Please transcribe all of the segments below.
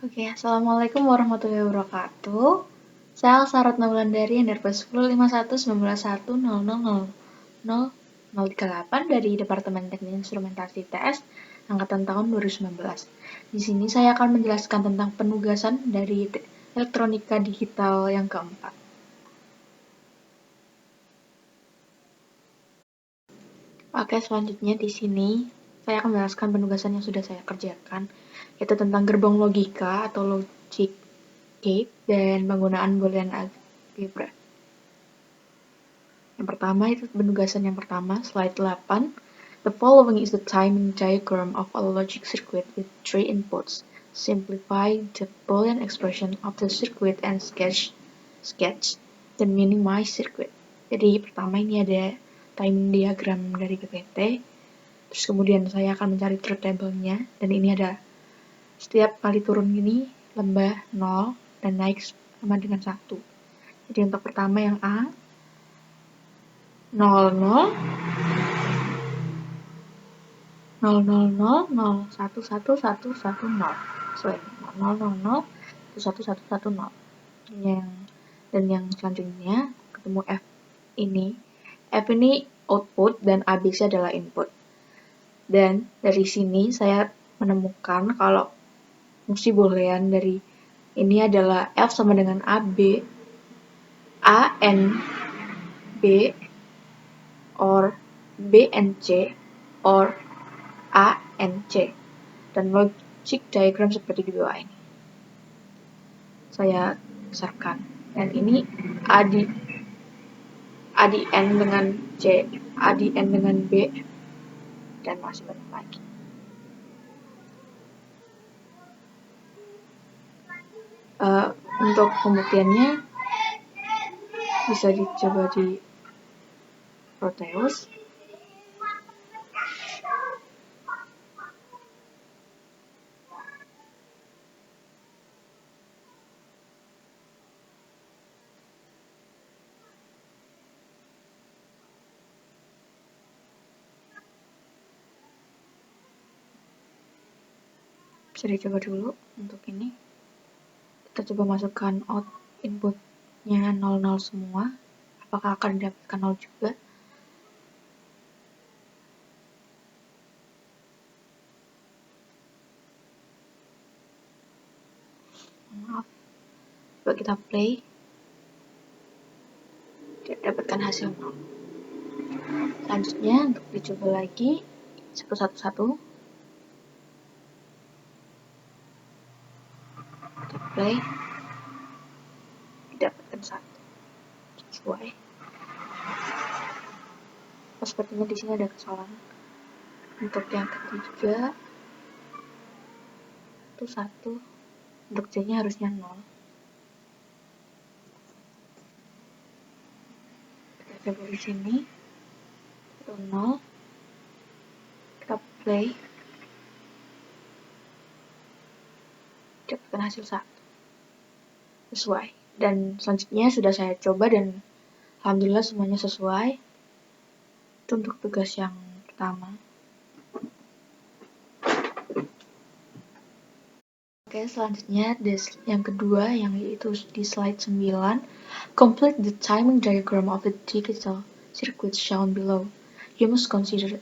Oke, Assalamualaikum warahmatullahi wabarakatuh. Saya Sarat Naulandari, Enderpas 105191000038 dari Departemen Teknik Instrumentasi TS Angkatan tahun 2019. Di sini saya akan menjelaskan tentang penugasan dari elektronika digital yang keempat. Oke, selanjutnya di sini saya akan menjelaskan penugasan yang sudah saya kerjakan, yaitu tentang gerbong logika atau logic gate dan penggunaan boolean algebra. Yang pertama itu penugasan yang pertama, slide 8. The following is the timing diagram of a logic circuit with 3 inputs. Simplify the Boolean expression of the circuit and sketch the minimized circuit. Jadi pertama ini ada timing diagram dari GPT. Terus kemudian saya akan mencari truth table-nya, dan ini ada setiap kali turun ini lembah 0 dan naik sama dengan 1. Jadi untuk pertama yang A 0 0 0 0 0 0 1 1 1 1 0. Sorry, 0 0 0 1 1 1 1 0. Dan yang selanjutnya ketemu F ini. F ini output dan ABC adalah input. Dan dari sini saya menemukan kalau fungsi boolean dari ini adalah F sama dengan AB, A and B, or B and C, or A and C. Dan logic diagram seperti di bawah ini. Saya besarkan. Dan ini A di N dengan C, A di N dengan B, dan masih banyak lagi. Untuk pembuktiannya bisa dicoba di Proteus. Bisa dicoba dulu untuk ini. Kita coba masukkan inputnya 00 semua. Apakah akan didapatkan 0 juga? Maaf. Coba kita play. Tidak dapatkan hasil 0. Selanjutnya untuk dicoba lagi 111. Kita play. Didapatkan 1. Sesuai. Sepertinya di sini ada kesalahan. Untuk yang ketiga itu 1. Untuk C-nya harusnya 0. Kita coba di sini. Itu 0. Kita play. Dapatkan hasil 1. Sesuai. Dan selanjutnya sudah saya coba dan alhamdulillah semuanya sesuai. Itu untuk tugas yang pertama. Oke, selanjutnya yang kedua, yang yaitu di slide 9. Complete the timing diagram of the digital circuit shown below. You must consider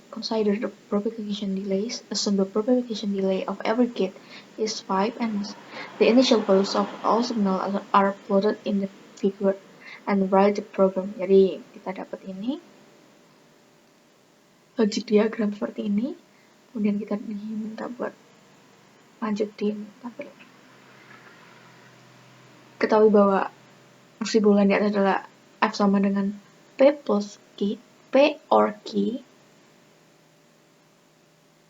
the propagation delays. Assume the propagation delay of every gate is 5 ns. The initial values of all signals are plotted in the figure and write the program. Jadi kita dapat ini logic diagram seperti ini. Kemudian kita diminta buat lanjutin tabel. Ketahui bahwa fungsi boolean di atas adalah F sama dengan P plus Q, P or Q,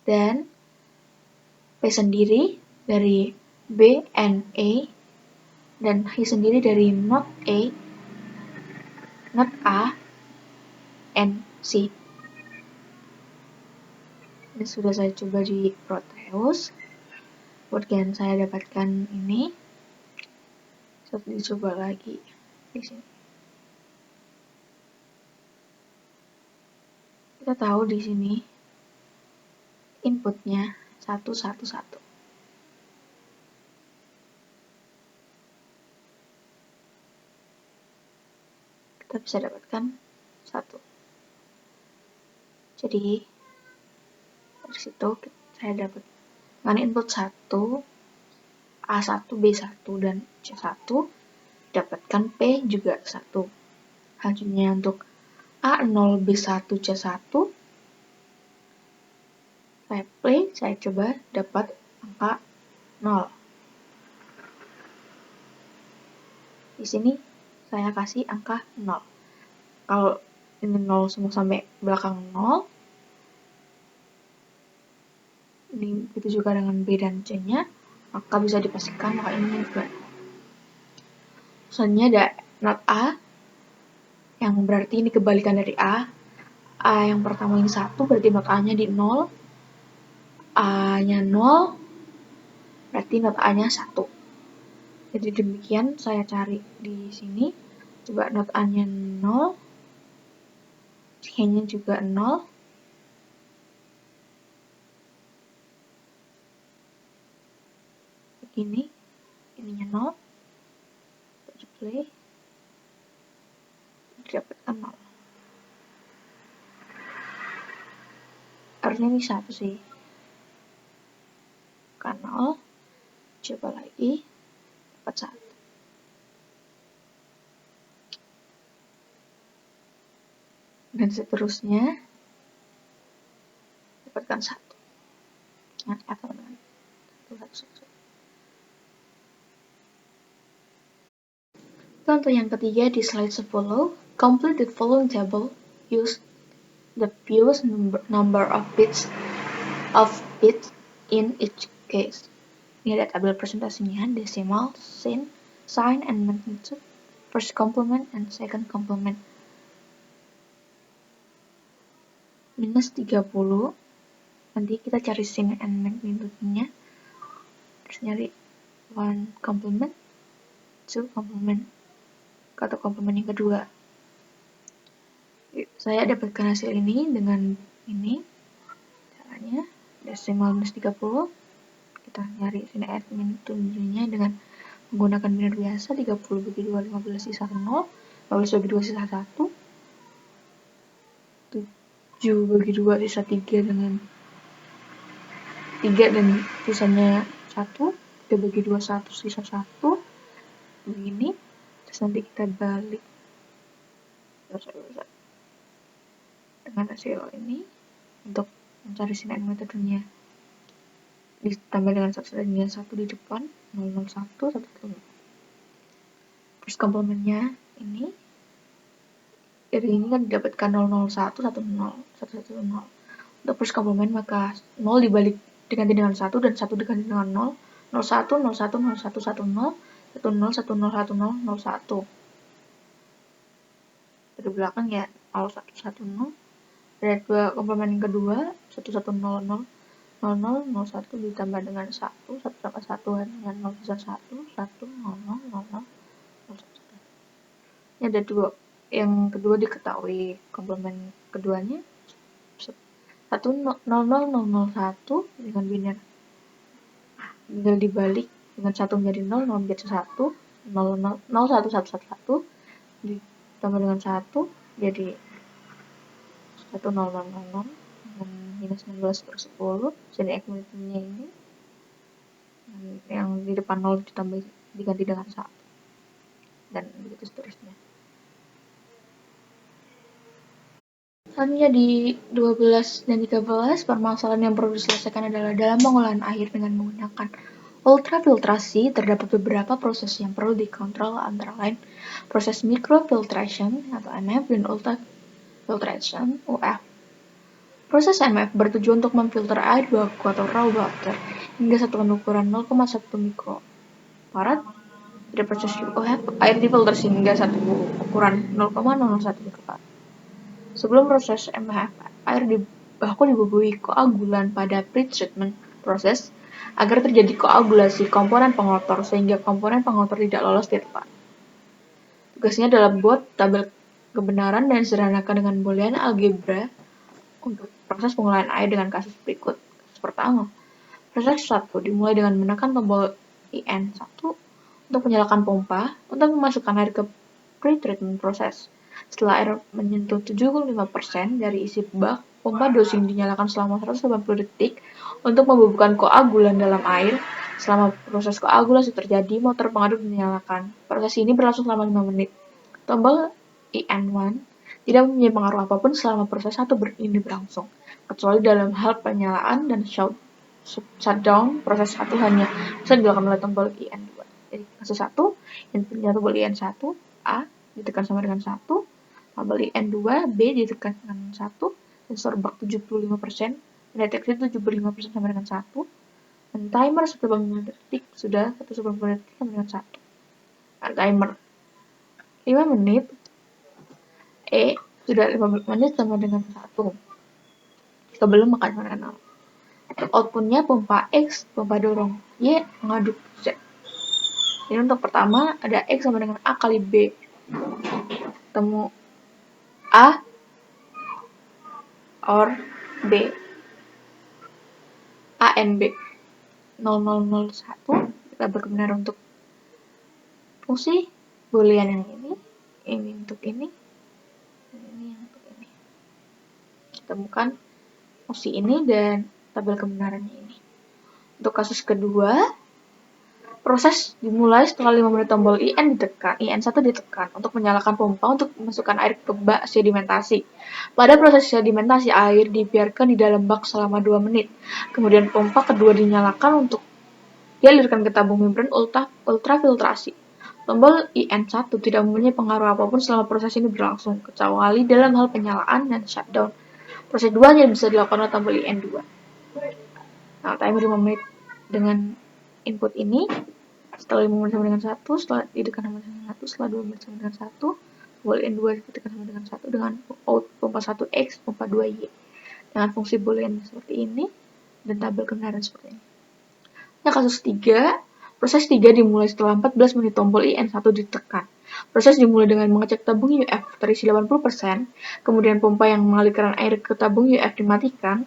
dan P sendiri dari B and A, dan H sendiri dari not A and C. Ini sudah saya coba di Proteus. Kemudian saya dapatkan ini. Saya dicoba lagi di sini. Kita tahu di sini inputnya 111. kita bisa dapatkan 1. Jadi dari situ saya dapat dengan input 1, A1, B1, dan C1, dapatkan P juga 1. Hasilnya untuk A0, B1, C1, saya play, saya coba dapat angka 0. Di sini saya kasih angka 0. Kalau ini 0 semua sampai belakang 0, ini begitu juga dengan B dan C-nya, maka bisa dipastikan maka ini juga. Selanjutnya ada not A, yang berarti ini kebalikan dari A. A yang pertama ini 1, berarti not A-nya di 0. A-nya 0, berarti not A-nya 1. Jadi demikian saya cari di sini. Coba not A-nya 0, C-nya juga 0. Begini, ininya 0. Kita play, didapatkan 0. Harusnya ini 1 sih. Kan 0, coba lagi, dapat 1. Dan seterusnya, dapatkan 1. Dengan F teman-teman. 1. Contoh yang ketiga di slide 10, complete the following table, use the fewest number of bits in each case. Ini ada tabel presentasinya, decimal, sign and magnitude, first complement and second complement. Minus 30, nanti kita cari sin and magnitude-nya, terus nyari 1 complement, 2 complement, atau komplement yang kedua. Saya dapatkan hasil ini dengan ini caranya, desimal minus 30, kita nyari sin and magnitude-nya dengan menggunakan biner biasa, 30 bagi 2, 15 sisa 0, 15 bagi 2 sisa 1, 7 bagi 2 sisa 3 dengan 3 dan sisanya 1, 3 bagi 2 1 sisa 1, begini. Terus nanti kita balik dengan hasil ini untuk mencari sin and metodenya, ditambah dengan satunya 1 di depan, 001, 110. Terus komplementnya ini, dari ini kan didapatkan 001, 10, 110. Untuk first complement maka 0 dibalik diganti dengan 1 dan 1 diganti dengan 0, 01, 01, 01, 10, 10, 10, 10, 01. Dari belakang ya 0110. Dari dua komplement yang kedua 1100, 0001 ditambah dengan 1 sama 1 dengan 0 sisa 1, 1, 0, 0, 0, 1. Ini ada dua. Yang kedua diketahui komplement keduanya 1, 0, 0, 001 dengan biner. Tinggal dibalik dengan 1 menjadi 0, 0 menjadi 1, 0, 0, 0, 1, 1, 1, 1 ditambah dengan 1 jadi 1, 0, 0, 0, 0 dengan minus 16 per 10. Jadi ekvivalentnya ini yang di depan 0 ditambah diganti dengan 1 dan begitu seterusnya. Selanjutnya di 12 dan 13, permasalahan yang perlu diselesaikan adalah dalam pengolahan air dengan menggunakan ultrafiltrasi, terdapat beberapa proses yang perlu dikontrol, antara lain proses microfiltration atau MF dan ultrafiltration UF. Proses MF bertujuan untuk memfilter air baku atau raw water hingga satuan ukuran 0,1 mikrofarad. Pada proses UF, air difilter hingga satu ukuran 0,001 mikrofarad. Sebelum proses MF, air baku dibubuhi koagulan pada pretreatment proses agar terjadi koagulasi komponen pengotor sehingga komponen pengotor tidak lolos di tempat. Tugasnya adalah buat tabel kebenaran dan sederhanakan dengan boolean algebra untuk proses pengolahan air dengan kasus berikut. Pertama, proses 1 dimulai dengan menekan tombol IN1 untuk menyalakan pompa untuk memasukkan air ke pretreatment proses. Setelah air menyentuh 75% dari isi bak, pompa dosing dinyalakan selama 180 detik untuk membubuhkan koagulan dalam air. Selama proses koagulasi terjadi, motor pengaduk dinyalakan. Proses ini berlangsung selama 5 menit. Tombol IN1 tidak mempunyai pengaruh apapun selama proses ini berlangsung, kecuali dalam hal penyalaan dan shutdown. Proses 1 hanya bisa dilakukan oleh tombol IN2. Jadi kasus 1, inputnya tombol IN1, A ditekan sama dengan 1, tombol IN2, B ditekan dengan 1, sensor bak 75%, mendeteksi 75% sama dengan 1, dan timer 180 detik sudah 180 detik sama dengan 1. Nah, timer 5 menit, E sudah 15 menit sama dengan 1. Sebelum makan sama 0. Outputnya pompa X, pompa dorong Y, mengaduk Z. Ini untuk pertama ada X sama dengan A kali B. Ketemu A or B. A and B. 0001 kita berkebenaran untuk fungsi boolean yang ini untuk ini untuk ini. Temukan fungsi ini dan tabel kebenarannya ini. Untuk kasus kedua, proses dimulai setelah 5 menit tombol IN1 ditekan untuk menyalakan pompa untuk memasukkan air ke bak sedimentasi. Pada proses sedimentasi, air dibiarkan di dalam bak selama 2 menit. Kemudian pompa kedua dinyalakan untuk dialirkan ke tabung membran ultrafiltrasi. Tombol IN1 tidak mempunyai pengaruh apapun selama proses ini berlangsung, kecuali dalam hal penyalaan dan shutdown. Proses 2 hanya bisa dilakukan oleh tombol IN2. Nah, timer 5 menit dengan input ini, setelah 5 menit sama dengan 1, setelah ditekan sama dengan 1, setelah 2 menit sama dengan 1, tombol IN2 ditekan sama dengan 1 dengan out pompa 1X, pompa 2Y. Dengan fungsi boolean seperti ini, dan tabel kebenaran seperti ini. Nah, kasus 3, proses 3 dimulai setelah 14 menit tombol IN1 ditekan. Proses dimulai dengan mengecek tabung UF terisi 80%, kemudian pompa yang mengalirkan air ke tabung UF dimatikan.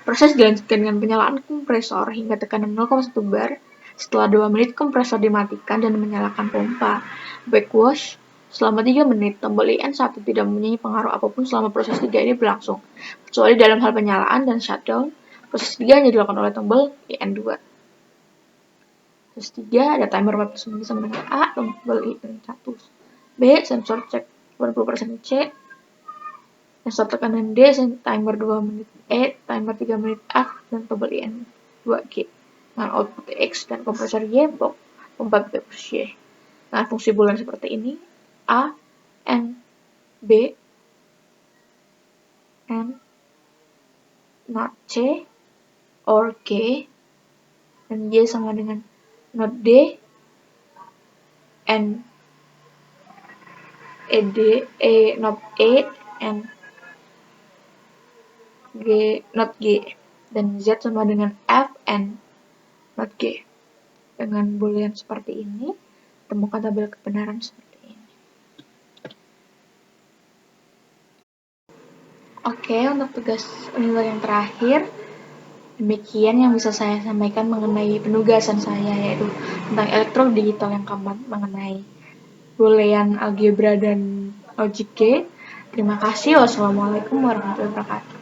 Proses dilanjutkan dengan penyalaan kompresor hingga tekanan 0,1 bar. Setelah 2 menit, kompresor dimatikan dan menyalakan pompa. Backwash selama 3 menit, tombol IN1 tidak mempunyai pengaruh apapun selama proses 3 ini berlangsung, kecuali dalam hal penyalaan dan shutdown. Proses 3 hanya dilakukan oleh tombol IN2. Proses 3 ada timer 14 menit sama dengan A, tombol IN1. B, sensor cek 80% C, sensor tekanan D, timer 2 menit E, timer 3 menit F, dan tombol IN2G. Dengan output X dan kompresor Y, pompa backwash Y. Dengan fungsi boolean seperti ini, A, N, B, N, not C, or G, dan Y sama dengan not D, N, not E, N, G, not G, dan Z sama dengan F, N, not G. Dengan boolean seperti ini, temukan tabel kebenaran seperti ini. Oke, untuk tugas penilaian yang terakhir, demikian yang bisa saya sampaikan mengenai penugasan saya, yaitu tentang elektrodigital yang keempat mengenai boolean, algebra, dan logic gate. Terima kasih. Wassalamualaikum warahmatullahi wabarakatuh.